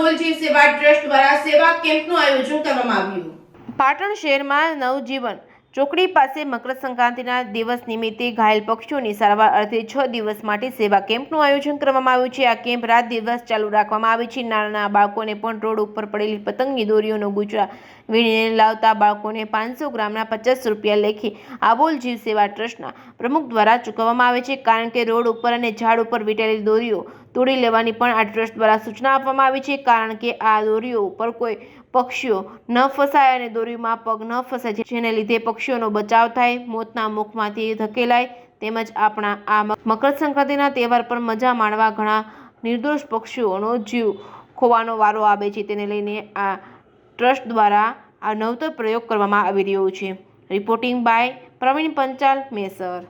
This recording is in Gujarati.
અબોલ જીવ સેવા ટ્રસ્ટ દ્વારા સેવા કેમ્પનું આયોજન કરવામાં આવ્યું. પાટણ શહેરમાં નવજીવન ચોકડી પાસે મકર સંક્રાંતિના દિવસ નિમિત્તે ઘાયલ પક્ષીઓની સારવાર અર્થે 6 દિવસ માટે સેવા કેમ્પનું આયોજન કરવામાં આવ્યું છે. આ કેમ્પ રાત દિવસ ચાલુ રાખવામાં આવે છે. નાના બાળકોને પણ રોડ ઉપર પડેલી પતંગની દોરીઓનો ગુચરા વીણીને લાવતા બાળકોને 500 ગ્રામના 50 રૂપિયા લેખે આબોલ જીવ સેવા ટ્રસ્ટના પ્રમુખ દ્વારા ચૂકવવામાં આવે છે. કારણ કે રોડ ઉપર અને ઝાડ ઉપર વીંટેલી દોરીઓ તોડી લેવાની પણ આ ટ્રસ્ટ દ્વારા સૂચના આપવામાં આવી છે. કારણ કે આ દોરીઓ ઉપર કોઈ પક્ષીઓ ન ફસાય અને દોરીમાં પગ ન ફસાય, જેને લીધે પક્ષીઓનો બચાવ થાય, મોતના મુખમાંથી ધકેલાય. તેમજ આપણા આ મકર સંક્રાંતિના તહેવાર પર મજા માણવા ઘણા નિર્દોષ પક્ષીઓનો જીવ ખોવાનો વારો આવે છે. તેને લઈને આ ટ્રસ્ટ દ્વારા આ નવતર પ્રયોગ કરવામાં આવી રહ્યો છે. Reporting by Pravin Panchal, મેસર.